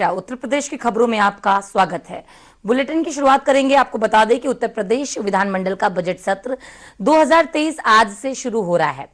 उत्तर प्रदेश की खबरों में आपका स्वागत है। बुलेटिन की शुरुआत करेंगे। आपको बता दें कि उत्तर प्रदेश विधानमंडल का बजट सत्र 2023 आज से शुरू हो रहा है।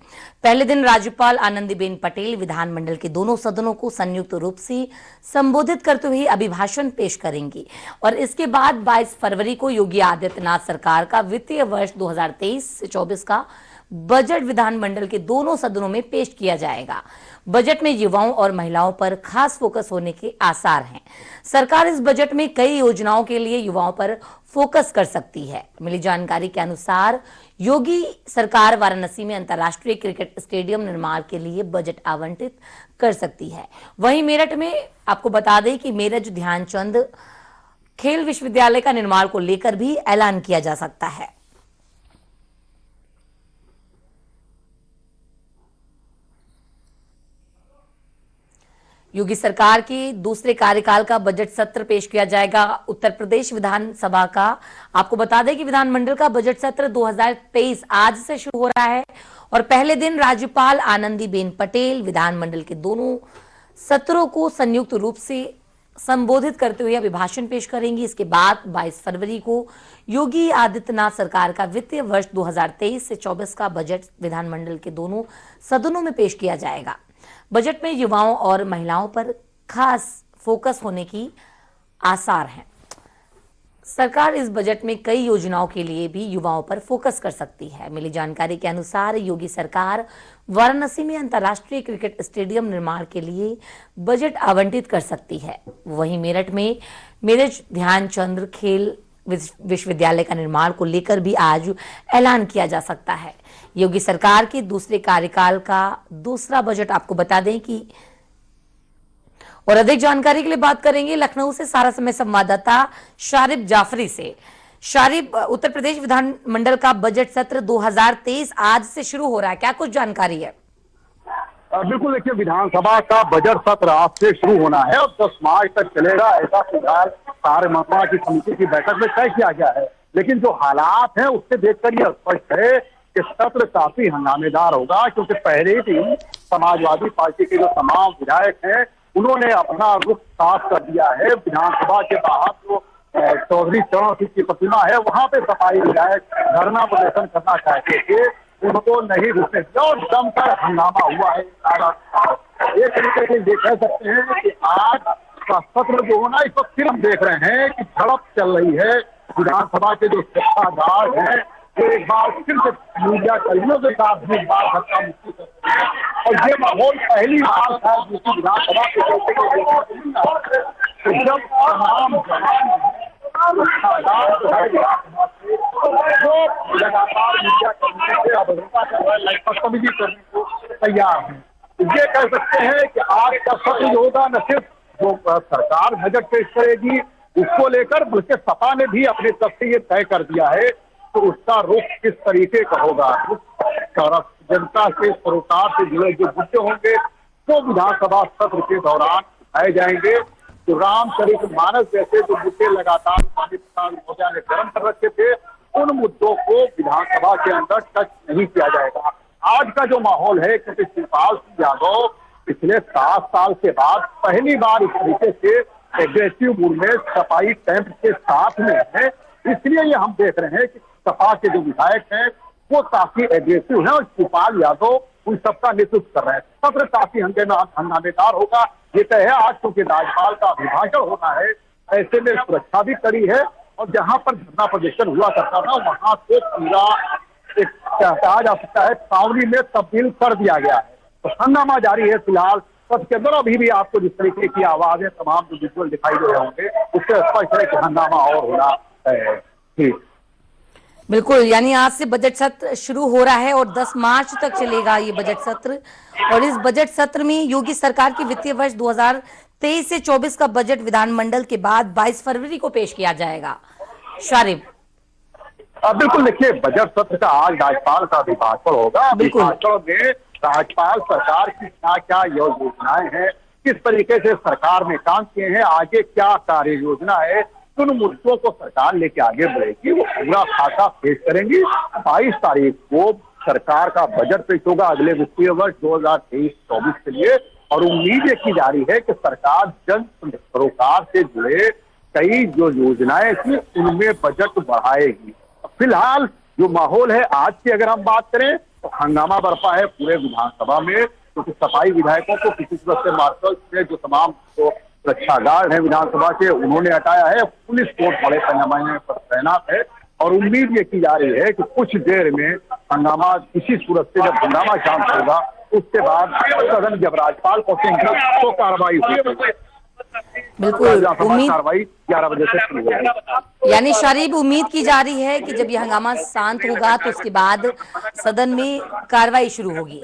पहले दिन राज्यपाल आनंदीबेन पटेल विधानमंडल के दोनों सदनों को संयुक्त रूप से संबोधित करते हुए अभिभाषण पेश करेंगी और इसके बाद 22 फरवरी को योगी आदित्यनाथ सरकार का वित्तीय वर्ष 2023 से 24 का बजट विधानमंडल के दोनों सदनों में पेश किया जाएगा। बजट में युवाओं और महिलाओं पर खास फोकस होने के आसार हैं। सरकार इस बजट में कई योजनाओं के लिए युवाओं पर फोकस कर सकती है। मिली जानकारी के अनुसार योगी सरकार वाराणसी में अंतर्राष्ट्रीय क्रिकेट स्टेडियम निर्माण के लिए बजट आवंटित कर सकती है। वहीं मेरठ में आपको बता दें कि मेरठ ध्यानचंद खेल विश्वविद्यालय का निर्माण को लेकर भी ऐलान किया जा सकता है। योगी सरकार की दूसरे कार्यकाल का बजट सत्र पेश किया जाएगा। उत्तर प्रदेश विधानसभा का आपको बता दें कि विधानमंडल का बजट सत्र 2023 आज से शुरू हो रहा है और पहले दिन राज्यपाल आनंदीबेन पटेल विधानमंडल के दोनों सत्रों को संयुक्त रूप से संबोधित करते हुए अभिभाषण पेश करेंगी। इसके बाद 22 फरवरी को योगी आदित्यनाथ सरकार का वित्तीय वर्ष 2023 से 24 का बजट विधानमंडल के दोनों सदनों में पेश किया जाएगा। बजट में युवाओं और महिलाओं पर खास फोकस होने की आसार हैं। सरकार इस बजट में कई योजनाओं के लिए भी युवाओं पर फोकस कर सकती है। मिली जानकारी के अनुसार योगी सरकार वाराणसी में अंतर्राष्ट्रीय क्रिकेट स्टेडियम निर्माण के लिए बजट आवंटित कर सकती है। वहीं मेरठ में मेरठ ध्यानचंद खेल विश्वविद्यालय का निर्माण को लेकर भी आज ऐलान किया जा सकता है। योगी सरकार के दूसरे कार्यकाल का दूसरा बजट आपको बता दें कि और अधिक जानकारी के लिए बात करेंगे लखनऊ से सारा समय संवाददाता शारिब जाफरी से। शारिब, उत्तर प्रदेश विधानमंडल का बजट सत्र 2023 आज से शुरू हो रहा है, क्या कुछ जानकारी है? बिल्कुल, देखिए विधानसभा का बजट सत्र आज से शुरू होना है और 10 मार्च तक चलेगा, ऐसा फिलहाल कार्य मंत्रणा की समिति की बैठक में तय किया गया है। लेकिन जो हालात हैं उससे देखकर यह स्पष्ट है कि सत्र काफी हंगामेदार होगा, क्योंकि पहले ही दिन समाजवादी पार्टी के जो तमाम विधायक हैं उन्होंने अपना रुख साफ कर दिया है। विधानसभा के बाहर जो चौधरी चरण सिंह की प्रतिमा है वहां पे सफाई विधायक धरना प्रदर्शन करना चाहते थे, उनको नहीं रुकने दिया और जमकर हंगामा हुआ है। एक तरीके से ये कह सकते हैं कि आज का सत्र जो होना, इस वक्त सिर्फ देख रहे हैं कि झड़प चल रही है। विधानसभा के जो सुरक्षा गार्ड हैं वो एक बार फिर से मीडिया कर्मियों के साथ भी एक बार धक्का मुक्की करते हैं और ये माहौल पहली बार था जिसकी विधानसभा के जब तमाम जो लगातार मीडिया कर्मियों से अभद्रता कर रहा है, बदतमीजी करने को तैयार है। ये कह सकते हैं कि आज का सत्र होगा न सिर्फ जो सरकार बजट पेश करेगी उसको लेकर, बल्कि सपा ने भी अपने तरफ से ये तय कर दिया है तो उसका रुख किस तरीके का होगा। जनता से सरोकार से जुड़े जो मुद्दे होंगे तो विधानसभा सत्र के दौरान उठाए जाएंगे। तो रामचरितमानस जैसे जो मुद्दे लगातार स्वामी प्रसाद मौर्य ने गर्म कर रखे थे, उन मुद्दों को विधानसभा के अंदर टच नहीं किया जाएगा। आज का जो माहौल है, क्योंकि शिवपाल सिंह यादव पिछले 7 साल के बाद पहली बार इस तरीके से एग्रेसिव मूड में सफाई कैंप के साथ में है, इसलिए ये हम देख रहे हैं कि सपा के जो विधायक हैं वो काफी एग्रेसिव हैं और शिवपाल यादव उन सबका नेतृत्व कर रहे हैं। सत्र काफी हंगामेदार होगा, ये तय है। आज क्योंकि राज्यपाल का अभिभाषण होना है, ऐसे में सुरक्षा भी कड़ी है और जहां पर धरना प्रदर्शन हुआ करता था वहां से पूरा एक कहा जा सकता है छावनी में तब्दील कर दिया गया है। तो हंगामा जारी है फिलहाल सत्र के अंदर। अभी भी आपको जिस तरीके की आवाजें तमाम जो विजुअल दिखाई दे रहे होंगे उससे स्पष्ट है कि हंगामा और होना है। ठीक, बिल्कुल, यानी आज से बजट सत्र शुरू हो रहा है और 10 मार्च तक चलेगा ये बजट सत्र और इस बजट सत्र में योगी सरकार की वित्तीय वर्ष 2023 से 24 का बजट विधानमंडल के बाद 22 फरवरी को पेश किया जाएगा। शारिब, बिल्कुल, देखिए बजट सत्र का आज राज्यपाल का अभिभाषण होगा। अभिभाषण में राज्यपाल सरकार की क्या क्या योजनाएं हैं, किस तरीके से सरकार ने काम किए हैं, आगे क्या कार्य योजना है, उन मुद्दों को सरकार लेके आगे बढ़ेगी। वो पूरा खाका पेश करेंगी। 22 तारीख को सरकार का बजट पेश होगा अगले वित्तीय वर्ष 2023-24 के लिए और उम्मीद ये की जा रही है कि सरकार जन सरोकार से जुड़े कई जो योजनाएं थी उनमें बजट बढ़ाएगी। फिलहाल जो माहौल है आज की अगर हम बात करें तो हंगामा बरपा है पूरे विधानसभा में, क्योंकि सफाई विधायकों को किसी तरह से मार्शल से जो तमाम जो सुरक्षा गार्ड है विधानसभा के उन्होंने हटाया है। पुलिस फोर्स बड़े पैमाने पर तैनात है और उम्मीद ये की जा रही है कि कुछ देर में हंगामा किसी सूरत से जब हंगामा शांत होगा उसके बाद सदन जब राज्यपाल पहुंचेंगे तो कार्रवाई होगी। बिल्कुल उम्मीद, कार्रवाई 11 बजे से शुरू होगी। यानी शरीफ उम्मीद की जा रही है कि जब ये हंगामा शांत होगा तो उसके बाद सदन में कार्रवाई शुरू होगी।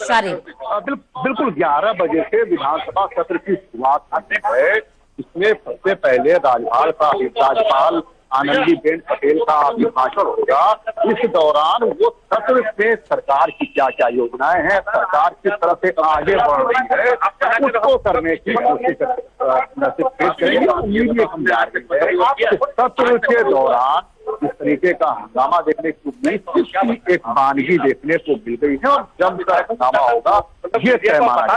शरीफ बिल्कुल 11 बजे से विधानसभा सत्र की शुरुआत होती है। इसमें सबसे पहले राज्यपाल आनंदीबेन पटेल का अभिभाषण होगा। इस दौरान वो सत्र में सरकार की क्या क्या योजनाएं हैं, सरकार किस तरह से आगे बढ़ रही है, उसको करने की कोशिश करेंगे। उम्मीद ये की जा रही है कि सत्र के दौरान इस तरीके का हंगामा देखने को उम्मीद एक वानगी देखने को मिल गई है और जब तक हंगामा होगा ये तय माना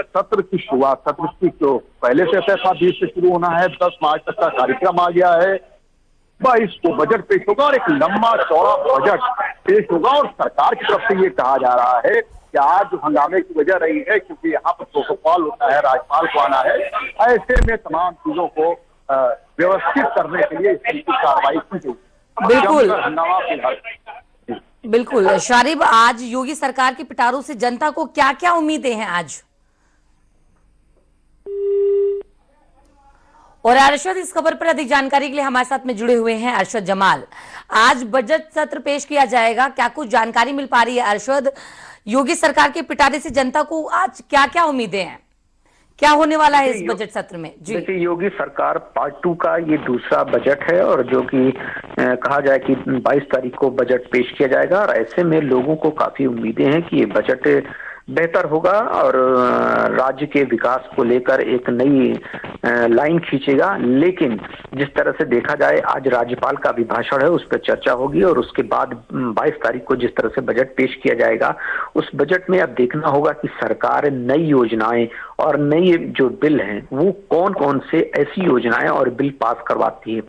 सत्र की शुरुआत, सत्र की जो पहले से तय था 20 से शुरू होना है, 10 मार्च तक का कार्यक्रम आ गया है। 22 को बजट पेश होगा और एक लंबा चौड़ा बजट पेश होगा और सरकार की तरफ से ये कहा जा रहा है कि आज जो हंगामे की वजह रही है क्योंकि यहाँ पर प्रोटोकॉल होता है, राज्यपाल को आना है, ऐसे में तमाम चीजों को व्यवस्थित करने के लिए इसकी कार्रवाई की गई। बिल्कुल शारिब, आज योगी सरकार के पिटारों से जनता को क्या क्या उम्मीदें हैं आज? और अरशद, इस खबर पर अधिक जानकारी के लिए हमारे साथ में जुड़े हुए हैं अरशद जमाल। आज बजट सत्र पेश किया जाएगा, क्या कुछ जानकारी मिल पा रही है अरशद? योगी सरकार के पिटारे से जनता को आज क्या क्या उम्मीदें हैं, क्या होने वाला है इस बजट सत्र में? जी देखिए, योगी सरकार पार्ट 2 का ये दूसरा बजट है और जो कि कहा जाए कि 22 तारीख को बजट पेश किया जाएगा और ऐसे में लोगों को काफी उम्मीदें हैं कि ये बजट बेहतर होगा और राज्य के विकास को लेकर एक नई लाइन खींचेगा। लेकिन जिस तरह से देखा जाए आज राज्यपाल का अभिभाषण है, उस पर चर्चा होगी और उसके बाद 22 तारीख को जिस तरह से बजट पेश किया जाएगा उस बजट में अब देखना होगा कि सरकार नई योजनाएं और नई जो बिल हैं वो कौन कौन से ऐसी योजनाएं और बिल पास करवाती है।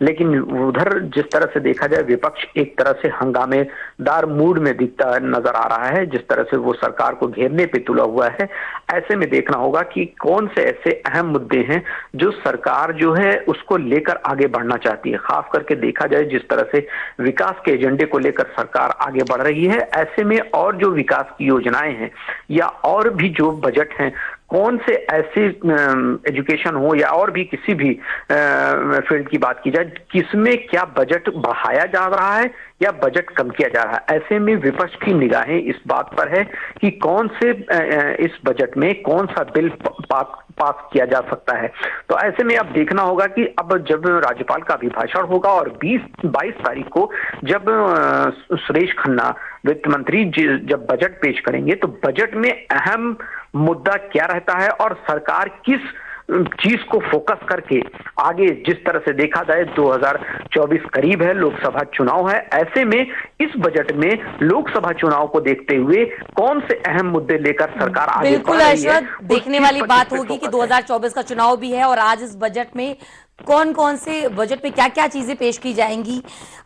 लेकिन उधर जिस तरह से देखा जाए विपक्ष एक तरह से हंगामेदार मूड में दिखता नजर आ रहा है, जिस तरह से वो सरकार को घेरने पे तुला हुआ है। ऐसे में देखना होगा कि कौन से ऐसे अहम मुद्दे हैं जो सरकार जो है उसको लेकर आगे बढ़ना चाहती है। खास करके देखा जाए जिस तरह से विकास के एजेंडे को लेकर सरकार आगे बढ़ रही है, ऐसे में और जो विकास की योजनाएं हैं या और भी जो बजट हैं, कौन से ऐसे एजुकेशन हो या और भी किसी भी फील्ड की बात की जाए, किसमें क्या बजट बढ़ाया जा रहा है या बजट कम किया जा रहा है। ऐसे में विपक्ष की निगाहें इस बात पर है कि कौन से इस बजट में कौन सा बिल पास किया जा सकता है। तो ऐसे में अब देखना होगा कि अब जब राज्यपाल का अभिभाषण होगा और 22 तारीख को जब सुरेश खन्ना वित्त मंत्री जब बजट पेश करेंगे तो बजट में अहम मुद्दा क्या रहता है और सरकार किस चीज को फोकस करके आगे, जिस तरह से देखा जाए 2024 करीब है, लोकसभा चुनाव है, ऐसे में इस बजट में लोकसभा चुनाव को देखते हुए कौन से अहम मुद्दे लेकर सरकार आगे बिल्कुल अरशद, देखने वाली बात होगी कि 2024 का चुनाव भी है और आज इस बजट में कौन कौन से बजट में क्या क्या चीजें पेश की जाएंगी,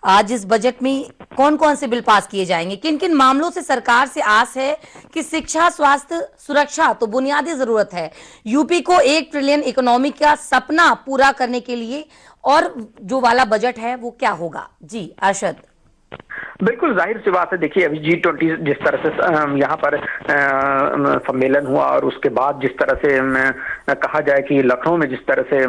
आज इस बजट में कौन कौन से बिल पास किए जाएंगे, किन किन मामलों से सरकार से आस है कि शिक्षा, स्वास्थ्य, सुरक्षा तो बुनियादी जरूरत है, यूपी को 1 ट्रिलियन इकोनॉमी का सपना पूरा करने के लिए और जो वाला बजट है वो क्या होगा? जी अरशद। बिल्कुल जाहिर सी बात है। देखिए अभी G20 जिस तरह से यहाँ पर सम्मेलन हुआ और उसके बाद जिस तरह से कहा जाए कि लखनऊ में जिस तरह से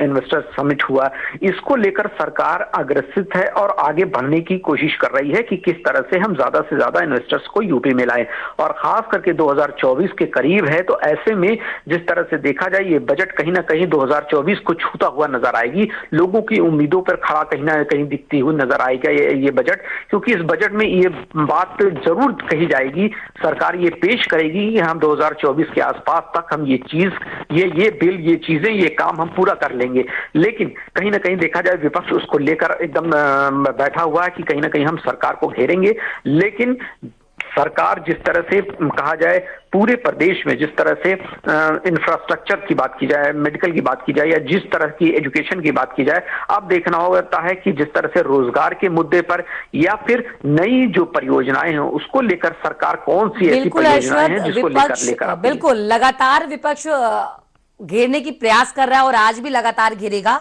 इन्वेस्टर्स समिट हुआ, इसको लेकर सरकार अग्रसित है और आगे बढ़ने की कोशिश कर रही है कि किस तरह से हम ज्यादा से ज्यादा इन्वेस्टर्स को यूपी में लाएं और खास करके 2024 के करीब है। तो ऐसे में जिस तरह से देखा जाए ये बजट कहीं ना कहीं 2024 को छूता हुआ नजर आएगी, लोगों की उम्मीदों पर खड़ा कहीं ना कहीं दिखती हुई नजर आएगा ये बजट, क्योंकि इस बजट में ये बात जरूर कही जाएगी, सरकार ये पेश करेगी कि हम 2024 के आसपास तक हम ये चीज ये बिल, ये चीजें, ये काम हम पूरा कर लेंगे। लेकिन कहीं ना कहीं देखा जाए विपक्ष उसको लेकर एकदम बैठा हुआ है कि कहीं ना कहीं हम सरकार को घेरेंगे। लेकिन सरकार जिस तरह से कहा जाए पूरे प्रदेश में जिस तरह से इंफ्रास्ट्रक्चर की बात की जाए, मेडिकल की बात की जाए या जिस तरह की एजुकेशन की बात की जाए, अब देखना होता है कि जिस तरह से रोजगार के मुद्दे पर या फिर नई जो परियोजनाएं हैं उसको लेकर सरकार कौन सी ऐसी परियोजनाएं हैं जिसको लेकर आती है। बिल्कुल, लगातार विपक्ष घेरने की प्रयास कर रहा है और आज भी लगातार घेरेगा।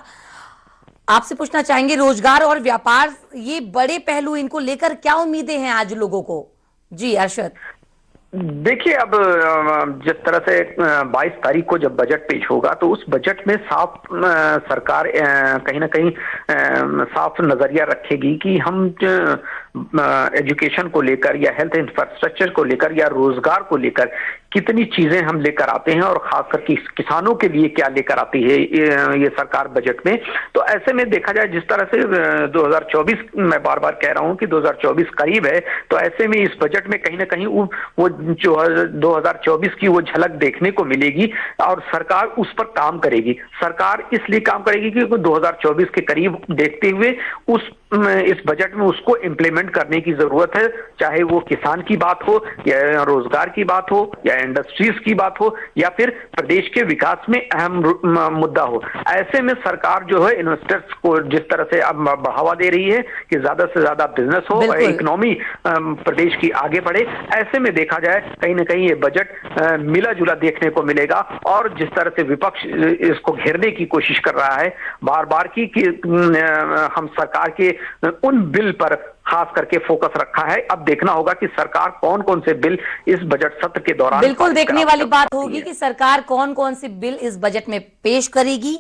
आपसे पूछना चाहेंगे, रोजगार और व्यापार ये बड़े पहलू, इनको लेकर क्या उम्मीदें हैं आज लोगों को? जी अरशद। देखिए, अब जिस तरह से 22 तारीख को जब बजट पेश होगा तो उस बजट में साफ सरकार कहीं ना कहीं साफ नजरिया रखेगी कि हम एजुकेशन को लेकर या हेल्थ इंफ्रास्ट्रक्चर को लेकर या रोजगार को लेकर कितनी चीजें हम लेकर आते हैं और खासकर किसानों के लिए क्या लेकर आती है ये सरकार बजट में। तो ऐसे में देखा जाए जिस तरह से 2024, मैं बार बार कह रहा हूं कि 2024 करीब है, तो ऐसे में इस बजट में कहीं ना कहीं वो जो 2024 की वो झलक देखने को मिलेगी और सरकार उस पर काम करेगी। सरकार इसलिए काम करेगी कि 2024 के करीब देखते हुए इस बजट में उसको इम्प्लीमेंट करने की जरूरत है, चाहे वो किसान की बात हो या रोजगार की बात हो या इंडस्ट्रीज की बात हो या फिर प्रदेश के विकास में अहम मुद्दा हो। ऐसे में सरकार जो है इन्वेस्टर्स को जिस तरह से अब बढ़ावा दे रही है कि ज्यादा से ज्यादा बिजनेस हो और इकोनॉमी प्रदेश की आगे बढ़े, ऐसे में देखा जाए कहीं ना कहीं ये बजट मिला जुला देखने को मिलेगा। और जिस तरह से विपक्ष इसको घेरने की कोशिश कर रहा है बार बार की कि हम सरकार के उन बिल पर खास करके फोकस रखा है, अब देखना होगा कि सरकार कौन कौन से बिल इस बजट सत्र के दौरान बिल्कुल देखने वाली बात होगी कि सरकार कौन कौन से बिल इस बजट में पेश करेगी।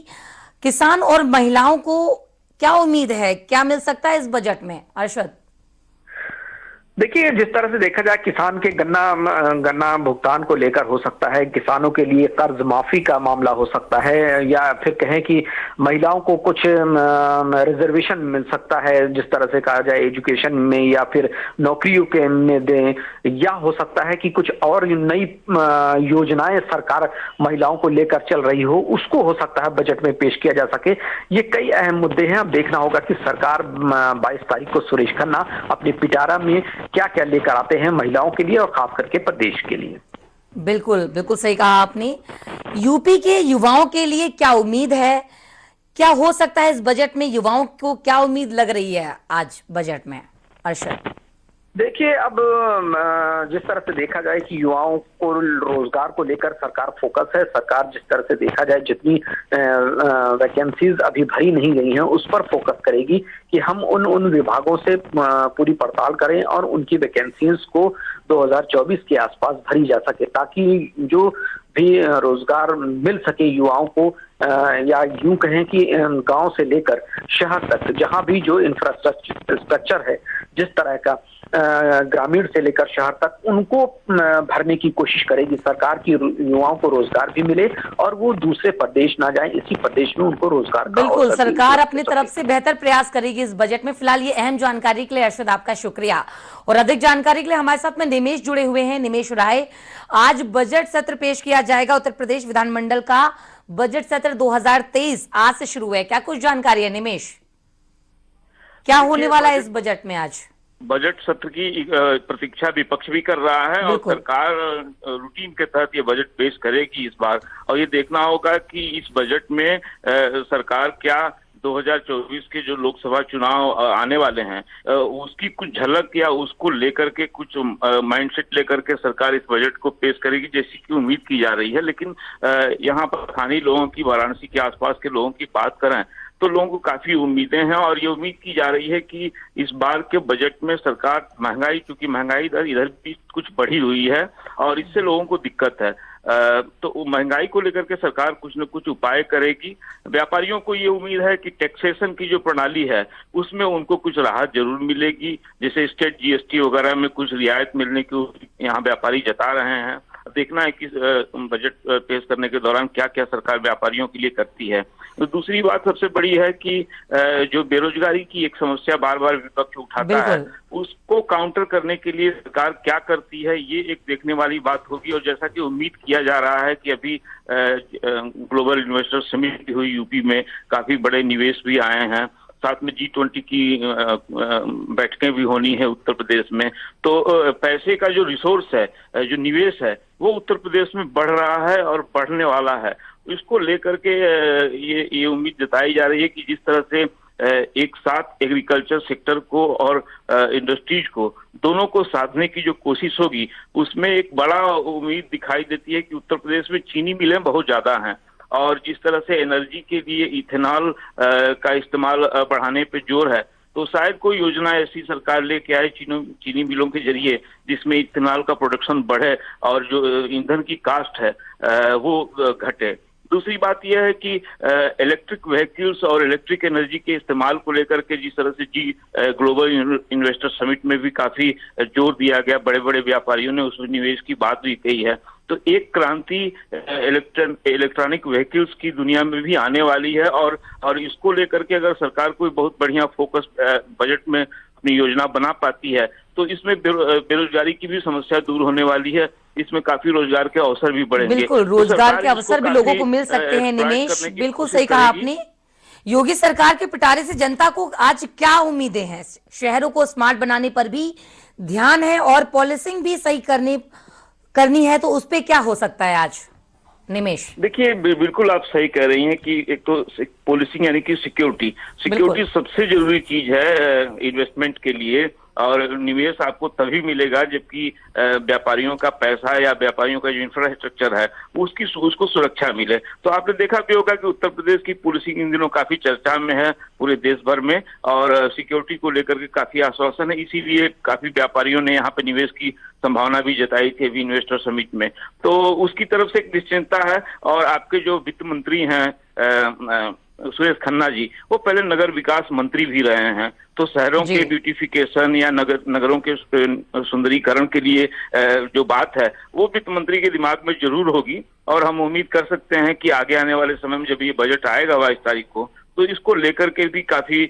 किसान और महिलाओं को क्या उम्मीद है, क्या मिल सकता है इस बजट में अरशद? देखिए, जिस तरह से देखा जाए किसान के गन्ना भुगतान को लेकर हो सकता है, किसानों के लिए कर्ज माफी का मामला हो सकता है, या फिर कहें कि महिलाओं को कुछ रिजर्वेशन मिल सकता है जिस तरह से कहा जाए एजुकेशन में या फिर नौकरियों के में दें, या हो सकता है कि कुछ और नई योजनाएं सरकार महिलाओं को लेकर चल रही हो, उसको हो सकता है बजट में पेश किया जा सके। ये कई अहम मुद्दे हैं। अब देखना होगा कि सरकार 22 तारीख को सुरेश खन्ना अपने पिटारा में क्या क्या लेकर आते हैं महिलाओं के लिए और खास करके प्रदेश के लिए। बिल्कुल बिल्कुल सही कहा आपने। यूपी के युवाओं के लिए क्या उम्मीद है, क्या हो सकता है इस बजट में? युवाओं को क्या उम्मीद लग रही है आज बजट में अरशद? देखिए, अब जिस तरह से देखा जाए कि युवाओं को रोजगार को लेकर सरकार फोकस है। सरकार जिस तरह से देखा जाए जितनी वैकेंसीज अभी भरी नहीं गई हैं उस पर फोकस करेगी कि हम उन विभागों से पूरी पड़ताल करें और उनकी वैकेंसीज को 2024 के आसपास भरी जा सके, ताकि जो भी रोजगार मिल सके युवाओं को, या यूं कहें कि गांव से लेकर शहर तक जहां भी जो इंफ्रास्ट्रक्चर है जिस तरह का ग्रामीण से लेकर शहर तक उनको भरने की कोशिश करेगी सरकार की युवाओं को रोजगार भी मिले और वो दूसरे प्रदेश ना जाएं, इसी प्रदेश में उनको रोजगार का बिल्कुल सरकार अपनी तरफ से बेहतर प्रयास करेगी इस बजट में। फिलहाल ये अहम जानकारी के लिए अरशद आपका शुक्रिया। और अधिक जानकारी के लिए हमारे साथ में निमेश जुड़े हुए हैं। निमेश राय, आज बजट सत्र पेश किया जाएगा, उत्तर प्रदेश विधानमंडल का बजट सत्र 2023 आज से शुरू है, क्या कुछ जानकारी है निमेश? क्या होने वाला है इस बजट में? आज बजट सत्र की प्रतीक्षा विपक्ष भी कर रहा है और सरकार रूटीन के तहत ये बजट पेश करेगी इस बार। और ये देखना होगा कि इस बजट में सरकार क्या 2024 के जो लोकसभा चुनाव आने वाले हैं उसकी कुछ झलक या उसको लेकर के कुछ माइंडसेट लेकर के सरकार इस बजट को पेश करेगी जैसी कि उम्मीद की जा रही है। लेकिन यहाँ पर स्थानीय लोगों की, वाराणसी के आसपास के लोगों की बात करें तो लोगों को काफी उम्मीदें हैं और ये उम्मीद की जा रही है कि इस बार के बजट में सरकार महंगाई, क्योंकि महंगाई दर इधर भी कुछ बढ़ी हुई है और इससे लोगों को दिक्कत है, तो महंगाई को लेकर के सरकार कुछ न कुछ उपाय करेगी। व्यापारियों को ये उम्मीद है कि टैक्सेशन की जो प्रणाली है उसमें उनको कुछ राहत जरूर मिलेगी, जैसे स्टेट जीएसटी वगैरह में कुछ रियायत मिलने की यहाँ व्यापारी जता रहे हैं। देखना है कि बजट पेश करने के दौरान क्या क्या सरकार व्यापारियों के लिए करती है। तो दूसरी बात सबसे बड़ी है कि जो बेरोजगारी की एक समस्या बार बार विपक्ष उठाता है उसको काउंटर करने के लिए सरकार क्या करती है, ये एक देखने वाली बात होगी। और जैसा कि उम्मीद किया जा रहा है कि अभी ग्लोबल इन्वेस्टर समिट हुई यूपी में, काफी बड़े निवेश भी आए हैं, साथ में G20 की बैठकें भी होनी है उत्तर प्रदेश में। तो पैसे का जो रिसोर्स है, जो निवेश है, वो उत्तर प्रदेश में बढ़ रहा है और बढ़ने वाला है। इसको लेकर के ये उम्मीद जताई जा रही है कि जिस तरह से एक साथ एग्रीकल्चर सेक्टर को और इंडस्ट्रीज को दोनों को साधने की जो कोशिश होगी, उसमें एक बड़ा उम्मीद दिखाई देती है कि उत्तर प्रदेश में चीनी मिलें बहुत ज्यादा हैं और जिस तरह से एनर्जी के लिए इथेनॉल का इस्तेमाल बढ़ाने पे जोर है, तो शायद कोई योजना ऐसी सरकार लेके आए चीनी मिलों के जरिए जिसमें इथेनॉल का प्रोडक्शन बढ़े और जो ईंधन की कास्ट है वो घटे। दूसरी बात यह है कि इलेक्ट्रिक व्हीकल्स और इलेक्ट्रिक एनर्जी के इस्तेमाल को लेकर के जिस तरह से ग्लोबल इन्वेस्टर समिट में भी काफी जोर दिया गया, बड़े बड़े व्यापारियों ने उस निवेश की बात भी कही है। तो एक क्रांति इलेक्ट्रॉनिक व्हीकल्स की दुनिया में भी आने वाली है और इसको लेकर के अगर सरकार कोई बहुत बढ़िया फोकस बजट में अपनी योजना बना पाती है तो इसमें बेरोजगारी की भी समस्या दूर होने वाली है। इसमें काफी रोजगार के अवसर भी बढ़ेंगे। बिल्कुल, रोजगार के अवसर भी लोगों को मिल सकते हैं। निमेश, बिल्कुल सही कहा आपने। योगी सरकार के पिटारे से जनता को आज क्या उम्मीदें हैं? शहरों को स्मार्ट बनाने पर भी ध्यान है और पॉलिसिंग भी सही करनी है, तो उस पे क्या हो सकता है आज? निमेश, देखिए, बिल्कुल आप सही कह रही हैं कि एक तो पॉलिसिंग यानी कि सिक्योरिटी सबसे जरूरी चीज है इन्वेस्टमेंट के लिए, और निवेश आपको तभी मिलेगा जबकि व्यापारियों का पैसा या व्यापारियों का जो इंफ्रास्ट्रक्चर है उसको सुरक्षा मिले। तो आपने देखा भी होगा कि उत्तर प्रदेश की पॉलिसी इन दिनों काफी चर्चा में है पूरे देश भर में और सिक्योरिटी को लेकर के काफी आश्वासन है, इसीलिए काफी व्यापारियों ने यहाँ पे निवेश की संभावना भी जताई थी अभी इन्वेस्टर समिट में। तो उसकी तरफ से एक निश्चिंतता है। और आपके जो वित्त मंत्री हैं सुरेश खन्ना जी, वो पहले नगर विकास मंत्री भी रहे हैं, तो शहरों के ब्यूटिफिकेशन या नगरों के सुंदरीकरण के लिए जो बात है वो वित्त मंत्री के दिमाग में जरूर होगी। और हम उम्मीद कर सकते हैं कि आगे आने वाले समय में जब ये बजट आएगा 22 तारीख को, तो इसको लेकर के भी काफी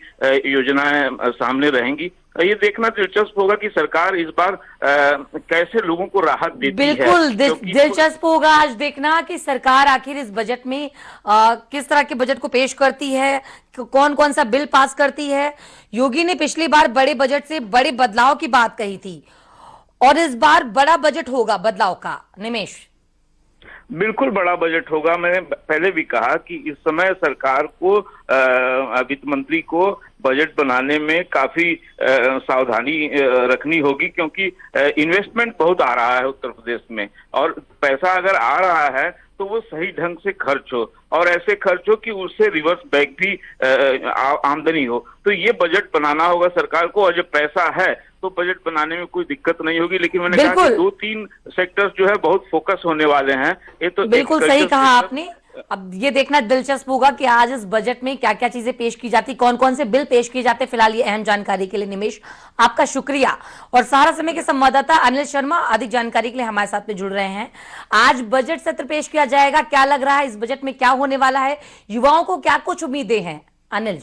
योजनाएं सामने रहेंगी। ये देखना दिलचस्प होगा कि सरकार इस बार कैसे लोगों को राहत देती है। बिल्कुल दिलचस्प होगा आज देखना कि सरकार आखिर इस बजट में किस तरह के बजट को पेश करती है, कौन कौन सा बिल पास करती है। योगी ने पिछली बार बड़े बजट से बड़े बदलाव की बात कही थी और इस बार बड़ा बजट होगा बदलाव का। निमेश, बिल्कुल बड़ा बजट होगा। मैंने पहले भी कहा कि इस समय सरकार को वित्त मंत्री को बजट बनाने में काफी सावधानी रखनी होगी, क्योंकि इन्वेस्टमेंट बहुत आ रहा है उत्तर प्रदेश में और पैसा अगर आ रहा है तो वो सही ढंग से खर्च हो और ऐसे खर्च हो कि उससे रिवर्स बैक भी आमदनी हो। तो ये बजट बनाना होगा सरकार को, और जब पैसा है तो बजट बनाने में कोई दिक्कत नहीं होगी। लेकिन मैंने कहा कि 2-3 सेक्टर्स जो है बहुत फोकस होने वाले हैं। ये तो बिल्कुल सही कहा आपने। अब ये देखना दिलचस्प होगा कि आज इस बजट में क्या क्या चीजें पेश की जाती, कौन कौन से बिल पेश किए जाते। फिलहाल ये अहम जानकारी के लिए निमेश आपका शुक्रिया। और सहारा समय के संवाददाता अनिल शर्मा अधिक जानकारी के लिए हमारे साथ में जुड़ रहे हैं। आज बजट सत्र पेश किया जाएगा, क्या लग रहा है इस बजट में क्या होने वाला है, युवाओं को क्या कुछ उम्मीदें हैं? अनिल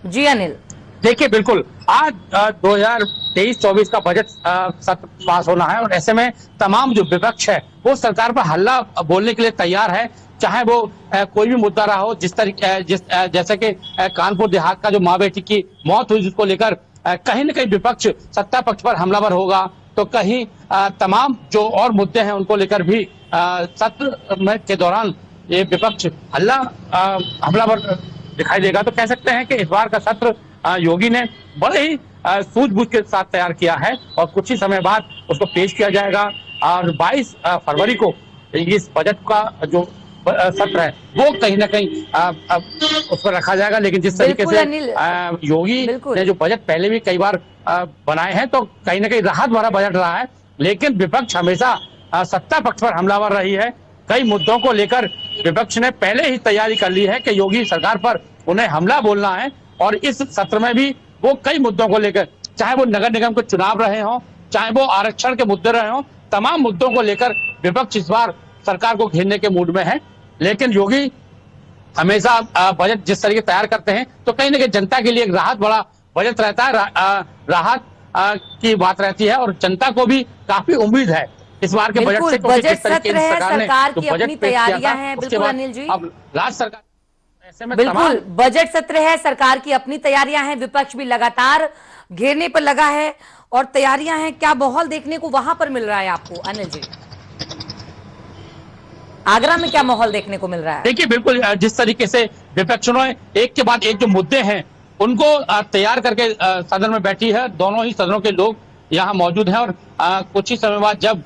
जी। अनिल, देखिए, बिल्कुल आज 2023-24 का बजट सत्र पास होना है और ऐसे में तमाम जो विपक्ष है वो सरकार पर हल्ला बोलने के लिए तैयार है, चाहे वो कोई भी मुद्दा रहा हो। जैसे कि कानपुर देहात का जो माँ बेटी की मौत हुई, जिसको लेकर कहीं न कहीं विपक्ष सत्ता पक्ष पर हमलावर होगा, तो कहीं तमाम जो और मुद्दे हैं उनको लेकर भी सत्र के दौरान ये विपक्ष हमलावर दिखाई देगा। तो कह सकते हैं कि इस बार का सत्र योगी ने बड़े ही सूझबूझ के साथ तैयार किया है और कुछ ही समय बाद उसको पेश किया जाएगा। और 22 फरवरी को इस बजट का जो सत्र है वो कहीं ना कहीं उस पर रखा जाएगा। लेकिन जिस तरीके से योगी ने जो बजट पहले भी कई बार बनाए हैं, तो कहीं ना कहीं राहत भरा बजट रहा है, लेकिन विपक्ष हमेशा सत्ता पक्ष पर हमलावर रही है। कई मुद्दों को लेकर विपक्ष ने पहले ही तैयारी कर ली है कि योगी सरकार पर उन्हें हमला बोलना है, और इस सत्र में भी वो कई मुद्दों को लेकर, चाहे वो नगर निगम के चुनाव रहे हों, चाहे वो आरक्षण के मुद्दे रहे हों, तमाम मुद्दों को लेकर विपक्ष इस बार सरकार को घेरने के मूड में है। लेकिन योगी हमेशा बजट जिस तरीके तैयार करते हैं तो कहीं ना कहीं जनता के लिए एक राहत बड़ा बजट रहता है, राहत की बात रहती है और जनता को भी काफी उम्मीद है इस बार के बजट से। बजट सत्र है, सरकार की अपनी तैयारियां हैं। बिल्कुल अनिल जी, अब राज्य सरकार ऐसे में बिल्कुल, बजट सत्र है, सरकार की अपनी तैयारियां हैं, विपक्ष भी लगातार घेरने पर लगा है और तैयारियां हैं। क्या माहौल देखने को वहां पर मिल रहा है आपको, अनिल जी? आगरा में क्या माहौल देखने को मिल रहा है? देखिए, बिल्कुल जिस तरीके से विपक्षों ने एक के बाद एक जो मुद्दे हैं उनको तैयार करके सदन में बैठी है, दोनों ही सदनों के लोग यहाँ मौजूद हैं और कुछ ही समय बाद जब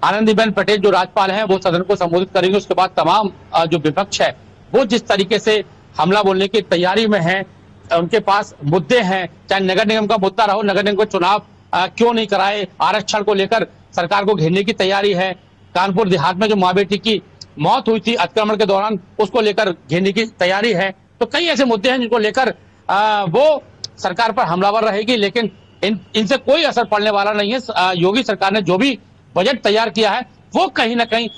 आनंदीबेन पटेल जो राज्यपाल हैं वो सदन को संबोधित करेंगे, उसके बाद तमाम जो विपक्ष है वो जिस तरीके से हमला बोलने की तैयारी में है, उनके पास मुद्दे हैं, चाहे नगर निगम का मुद्दा रहो, नगर निगम का चुनाव क्यों नहीं कराए, आरक्षण को लेकर सरकार को घेरने की तैयारी है, कानपुर देहात में जो माँ बेटी की मौत हुई थी अतिक्रमण के दौरान उसको लेकर घेरने की तैयारी है। तो कई ऐसे मुद्दे हैं जिनको लेकर वो सरकार पर हमलावर रहेगी, लेकिन इनसे कोई असर पड़ने वाला नहीं है। योगी सरकार ने जो भी बजट तैयार किया है वो कहीं ना कहीं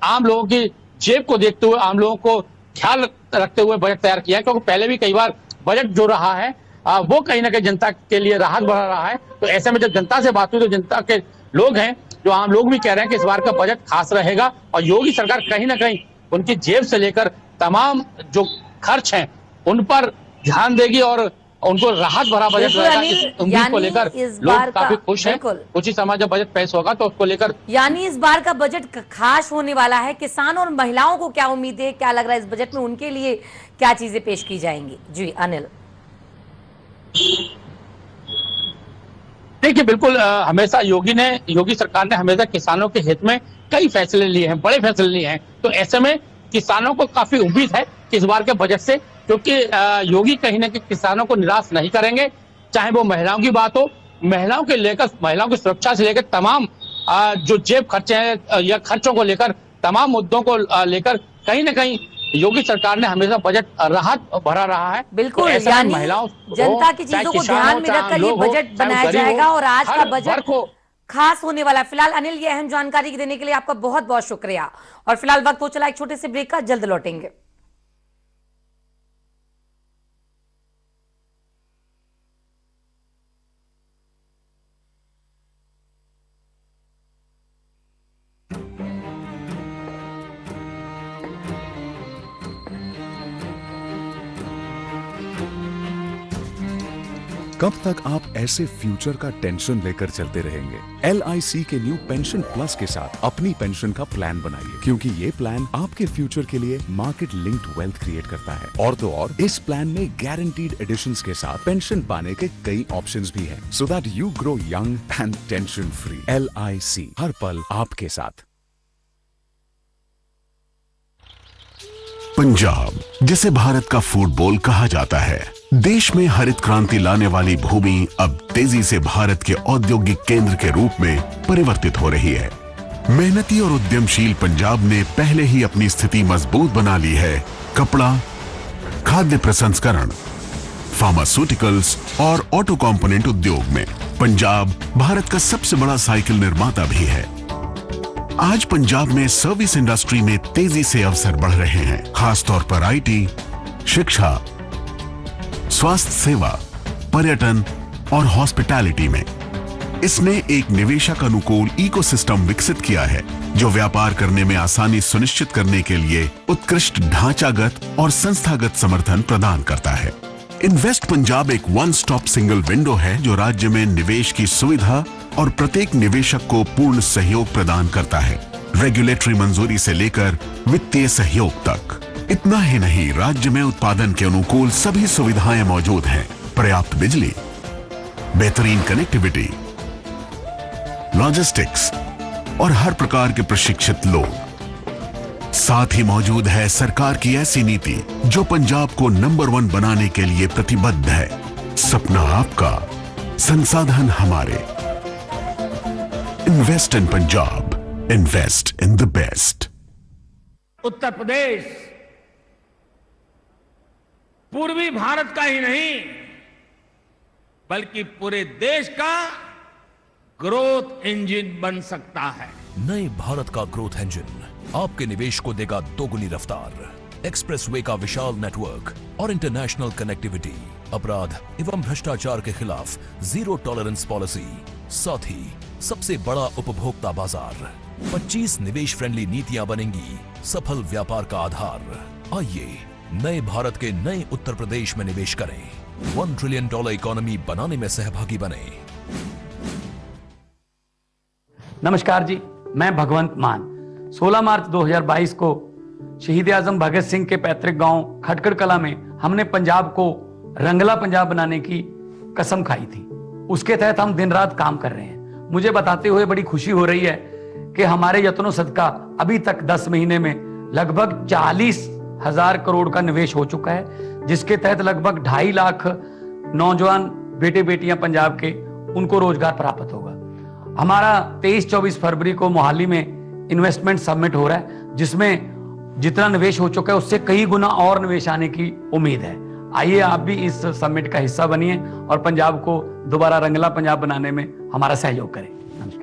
आम लोगों की जेब को देखते हुए, आम लोगों को ख्याल रखते हुए बजट तैयार किया है, क्योंकि पहले भी कई बार बजट जो रहा है वो कहीं ना कहीं जनता के लिए राहत बढ़ा रहा है। तो ऐसे में जब जनता से बात हुई तो जनता के लोग हैं, जो आम लोग भी कह रहे हैं कि इस बार का बजट खास रहेगा और योगी सरकार कहीं ना कहीं उनकी जेब से लेकर तमाम जो खर्च हैं उन पर ध्यान देगी और उनको राहत भरा बजट रहेगा। इस उम्मीद को लेकर लोग काफी खुश हैं। कुछ ही समय जब बजट पेश होगा तो उसको लेकर, यानी इस बार का बजट खास होने वाला है। किसानों और महिलाओं को क्या उम्मीद है, क्या लग रहा है इस बजट में उनके लिए क्या चीजें पेश की जाएंगी? जी अनिल। देखिए, बिल्कुल हमेशा योगी सरकार ने हमेशा किसानों के हित में कई फैसले लिए हैं, बड़े फैसले लिए हैं। तो ऐसे में किसानों को काफी उम्मीद है कि इस बार के बजट से, क्योंकि योगी कहीं ना कहीं किसानों को निराश नहीं करेंगे। चाहे वो महिलाओं की बात हो, महिलाओं की सुरक्षा से लेकर तमाम जो जेब खर्चे हैं या खर्चों को लेकर तमाम मुद्दों को लेकर कहीं ना कहीं योगी सरकार ने हमेशा बजट राहत भरा रहा है। बिल्कुल, तो यानी महिलाओं जनता की चीजों को ध्यान में रखकर ये बजट बनाया जाएगा और आज का बजट खास होने वाला है। फिलहाल अनिल, ये अहम जानकारी देने के लिए आपका बहुत बहुत शुक्रिया। और फिलहाल वक्त हो चला एक छोटे से ब्रेक का, जल्द लौटेंगे। कब तक आप ऐसे फ्यूचर का टेंशन लेकर चलते रहेंगे? LIC के न्यू पेंशन प्लस के साथ अपनी पेंशन का प्लान बनाइए, क्योंकि ये प्लान आपके फ्यूचर के लिए मार्केट लिंक्ड वेल्थ क्रिएट करता है। और तो और इस प्लान में गारंटीड एडिशंस के साथ पेंशन पाने के कई ऑप्शंस भी हैं, so that you grow young and tension free. LIC, हर पल आपके साथ। पंजाब, जिसे भारत का फुटबॉल कहा जाता है, देश में हरित क्रांति लाने वाली भूमि अब तेजी से भारत के औद्योगिक केंद्र के रूप में परिवर्तित हो रही है। मेहनती और उद्यमशील पंजाब ने पहले ही अपनी स्थिति मजबूत बना ली है कपड़ा, खाद्य प्रसंस्करण, फार्मास्यूटिकल्स और ऑटो कंपोनेंट उद्योग में। पंजाब भारत का सबसे बड़ा साइकिल निर्माता भी है। आज पंजाब में सर्विस इंडस्ट्री में तेजी से अवसर बढ़ रहे हैं, खासतौर पर IT, शिक्षा, स्वास्थ्य सेवा, पर्यटन और हॉस्पिटैलिटी में। इसने एक निवेशक अनुकूल इकोसिस्टम विकसित किया है जो व्यापार करने में आसानी सुनिश्चित करने के लिए उत्कृष्ट ढांचागत और संस्थागत समर्थन प्रदान करता है। इन्वेस्ट पंजाब एक वन स्टॉप सिंगल विंडो है जो राज्य में निवेश की सुविधा और प्रत्येक निवेशक को पूर्ण सहयोग प्रदान करता है, रेगुलेटरी मंजूरी से लेकर वित्तीय सहयोग तक। इतना ही नहीं, राज्य में उत्पादन के अनुकूल सभी सुविधाएं मौजूद हैं, पर्याप्त बिजली, बेहतरीन कनेक्टिविटी, लॉजिस्टिक्स और हर प्रकार के प्रशिक्षित लोग। साथ ही मौजूद है सरकार की ऐसी नीति जो पंजाब को नंबर 1 बनाने के लिए प्रतिबद्ध है। सपना आपका, संसाधन हमारे। Invest in Punjab, invest in the best. Uttar Pradesh पूर्वी भारत का ही नहीं बल्कि पूरे देश का ग्रोथ इंजन बन सकता है। नए भारत का ग्रोथ इंजन आपके निवेश को देगा दोगुनी रफ्तार, एक्सप्रेसवे का विशाल नेटवर्क और इंटरनेशनल कनेक्टिविटी, अपराध एवं भ्रष्टाचार के खिलाफ जीरो टॉलरेंस पॉलिसी, साथ ही सबसे बड़ा उपभोक्ता बाजार। 25 निवेश फ्रेंडली नीतियां बनेंगी सफल व्यापार का आधार। आइए नए भारत के नए उत्तर प्रदेश में निवेश करें, $1 ट्रिलियन इकोनॉमी बनाने में सहभागी बने। नमस्कार जी, मैं भगवंत मान। 16 मार्च 2022 को शहीद आजम भगत सिंह के पैतृक गांव खटकड़ कला में हमने पंजाब को रंगला पंजाब बनाने की कसम खाई थी। उसके तहत हम दिन रात काम कर रहे हैं। मुझे बताते हुए बड़ी खुशी हो रही है कि हमारे यत्नों सदका अभी तक 10 महीने में लगभग 40,000 करोड़ का निवेश हो चुका है, जिसके तहत लगभग 2.5 लाख नौजवान बेटे बेटियां पंजाब के उनको रोजगार प्राप्त होगा। हमारा 23-24 फरवरी को मोहाली में इन्वेस्टमेंट समिट हो रहा है, जिसमें जितना निवेश हो चुका है उससे कई गुना और निवेश आने की उम्मीद है। आइए आप भी इस समिट का हिस्सा बनिए और पंजाब को दोबारा रंगला पंजाब बनाने में हमारा सहयोग करें। नमस्कार।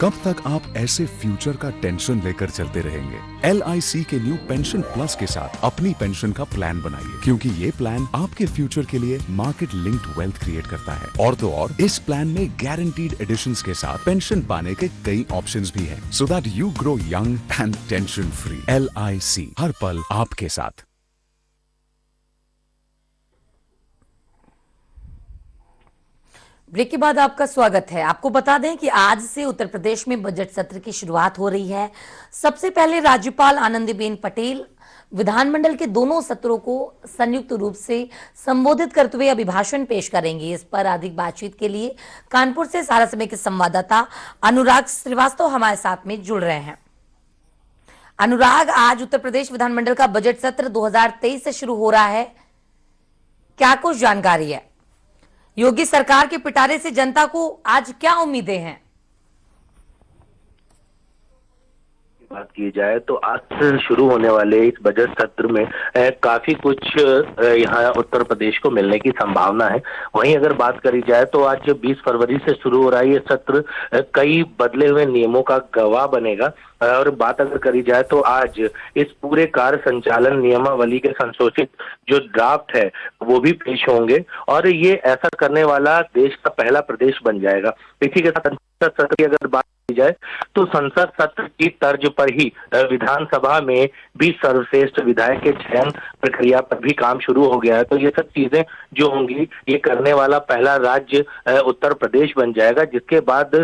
कब तक आप ऐसे फ्यूचर का टेंशन लेकर चलते रहेंगे? LIC के न्यू पेंशन प्लस के साथ अपनी पेंशन का प्लान बनाइए, क्योंकि ये प्लान आपके फ्यूचर के लिए मार्केट लिंक्ड वेल्थ क्रिएट करता है। और तो और इस प्लान में गारंटीड एडिशंस के साथ पेंशन पाने के कई ऑप्शंस भी हैं, so that you grow young and tension free. LIC, हर पल आपके साथ। ब्रेक के बाद आपका स्वागत है। आपको बता दें कि आज से उत्तर प्रदेश में बजट सत्र की शुरुआत हो रही है। सबसे पहले राज्यपाल आनंदीबेन पटेल विधानमंडल के दोनों सत्रों को संयुक्त रूप से संबोधित करते हुए अभिभाषण पेश करेंगे। इस पर अधिक बातचीत के लिए कानपुर से सारा समय के संवाददाता अनुराग श्रीवास्तव हमारे साथ में जुड़ रहे हैं। अनुराग, आज उत्तर प्रदेश विधानमंडल का बजट सत्र 2023 से शुरू हो रहा है, क्या कुछ जानकारी है? योगी सरकार के पिटारे से जनता को आज क्या उम्मीदें हैं? बात की जाए तो आज से शुरू होने वाले इस बजट सत्र में काफी कुछ यहाँ उत्तर प्रदेश को मिलने की संभावना है। वहीं अगर बात करी जाए तो आज 20 फरवरी से शुरू हो रहा है ये सत्र कई बदले हुए नियमों का गवाह बनेगा। और बात अगर करी जाए तो आज इस पूरे कार्य संचालन नियमावली के संशोधित जो ड्राफ्ट है वो भी पेश होंगे और ये ऐसा करने वाला देश का पहला प्रदेश बन जाएगा। इसी के साथ संसद सत्र की अगर बात की जाए तो संसद सत्र की तर्ज पर ही विधानसभा में भी सर्वश्रेष्ठ विधायक के चयन प्रक्रिया पर भी काम शुरू हो गया है। तो ये सब चीजें जो होंगी ये करने वाला पहला राज्य उत्तर प्रदेश बन जाएगा, जिसके बाद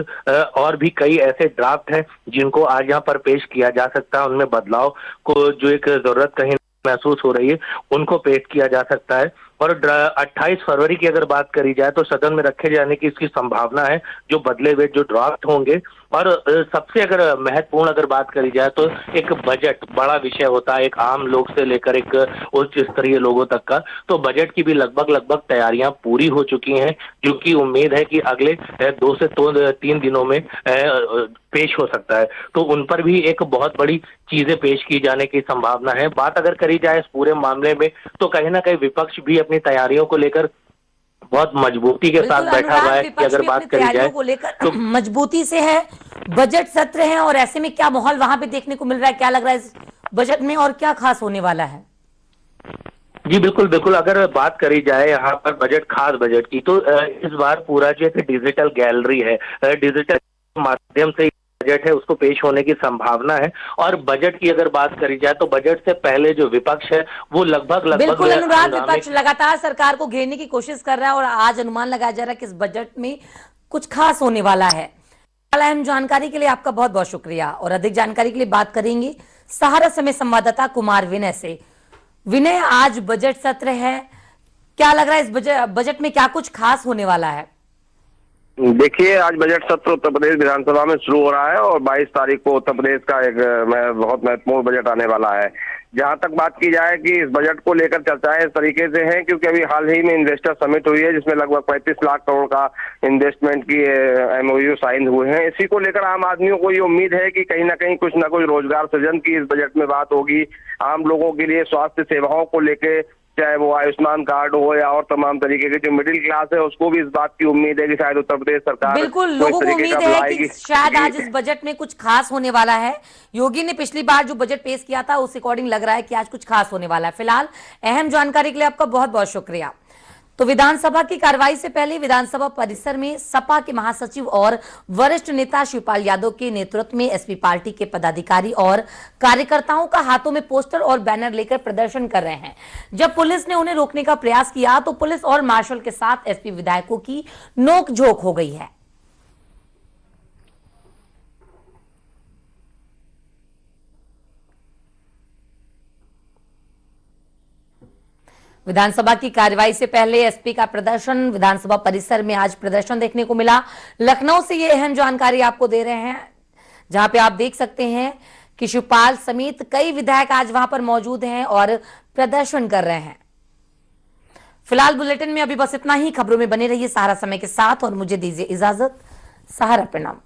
और भी कई ऐसे ड्राफ्ट हैं जिनको आज यहाँ पर पेश किया जा सकता है। उनमें बदलाव को जो एक जरूरत कहीं महसूस हो रही है उनको पेश किया जा सकता है। और 28 फरवरी की अगर बात करी जाए तो सदन में रखे जाने की इसकी संभावना है जो बदले हुए जो ड्राफ्ट होंगे। और सबसे अगर महत्वपूर्ण अगर बात करी जाए तो एक बजट बड़ा विषय होता है, एक आम लोग से लेकर एक उच्च स्तरीय लोगों तक का। तो बजट की भी लगभग तैयारियां पूरी हो चुकी हैं, जो कि उम्मीद है कि अगले 2 से 3 दिनों में पेश हो सकता है। तो उन पर भी एक बहुत बड़ी चीजें पेश की जाने की संभावना है। बात अगर करी जाए इस पूरे मामले में तो कहीं ना कहीं विपक्ष भी अपनी तैयारियों को लेकर बहुत मजबूती के साथ बैठा हुआ है कि अगर बात करी जाए को लेकर तो मजबूती से है। बजट सत्र है और ऐसे में क्या माहौल वहां पे देखने को मिल रहा है, क्या लग रहा है इस बजट में और क्या खास होने वाला है? जी बिल्कुल। अगर बात करी जाए यहाँ पर बजट, खास बजट की, तो इस बार पूरा जो है डिजिटल गैलरी है, डिजिटल माध्यम से बजट है उसको पेश होने की संभावना है। और बजट की अगर बात करी जाए तो बजट से पहले जो विपक्ष है वो लगभग बिल्कुल अनुराग, विपक्ष लगातार सरकार को घेरने की कोशिश कर रहा है और आज अनुमान लगाया जा रहा है कि इस बजट में कुछ खास होने वाला है। अहम जानकारी के लिए आपका बहुत बहुत शुक्रिया। और अधिक जानकारी के लिए बात करेंगे सहारा समय संवाददाता कुमार विनय से। विनय, आज बजट सत्र है, क्या लग रहा है इस बजट में क्या कुछ खास होने वाला है? देखिए, आज बजट सत्र उत्तर प्रदेश विधानसभा में शुरू हो रहा है और 22 तारीख को उत्तर प्रदेश का एक बहुत महत्वपूर्ण बजट आने वाला है। जहां तक बात की जाए कि इस बजट को लेकर चर्चाएं इस तरीके से हैं क्योंकि अभी हाल ही में इन्वेस्टर समिट हुई है जिसमें लगभग 35 लाख करोड़ का इन्वेस्टमेंट की MOU साइन हुए हैं। इसी को लेकर आम आदमियों को ये उम्मीद है कि कहीं ना कहीं कुछ ना कुछ रोजगार सृजन की इस बजट में बात होगी। आम लोगों के लिए स्वास्थ्य सेवाओं को लेकर चाहे वो आयुष्मान कार्ड हो या और तमाम तरीके के, जो मिडिल क्लास है उसको भी इस बात की उम्मीद है कि शायद उत्तर प्रदेश सरकार बिल्कुल, लोगों को उम्मीद है कि शायद आज इस बजट में कुछ खास होने वाला है। योगी ने पिछली बार जो बजट पेश किया था उस अकॉर्डिंग लग रहा है कि आज कुछ खास होने वाला है। फिलहाल अहम जानकारी के लिए आपका बहुत बहुत शुक्रिया। तो विधानसभा की कार्रवाई से पहले विधानसभा परिसर में सपा के महासचिव और वरिष्ठ नेता शिवपाल यादव के नेतृत्व में एसपी पार्टी के पदाधिकारी और कार्यकर्ताओं का हाथों में पोस्टर और बैनर लेकर प्रदर्शन कर रहे हैं। जब पुलिस ने उन्हें रोकने का प्रयास किया तो पुलिस और मार्शल के साथ एसपी विधायकों की नोकझोंक हो गई है। विधानसभा की कार्रवाई से पहले एसपी का प्रदर्शन विधानसभा परिसर में आज प्रदर्शन देखने को मिला। लखनऊ से ये अहम जानकारी आपको दे रहे हैं, जहां पे आप देख सकते हैं कि शिवपाल समेत कई विधायक आज वहां पर मौजूद हैं और प्रदर्शन कर रहे हैं। फिलहाल बुलेटिन में अभी बस इतना ही। खबरों में बने रहिए सहारा समय के साथ और मुझे दीजिए इजाजत। सहारा प्रणाम।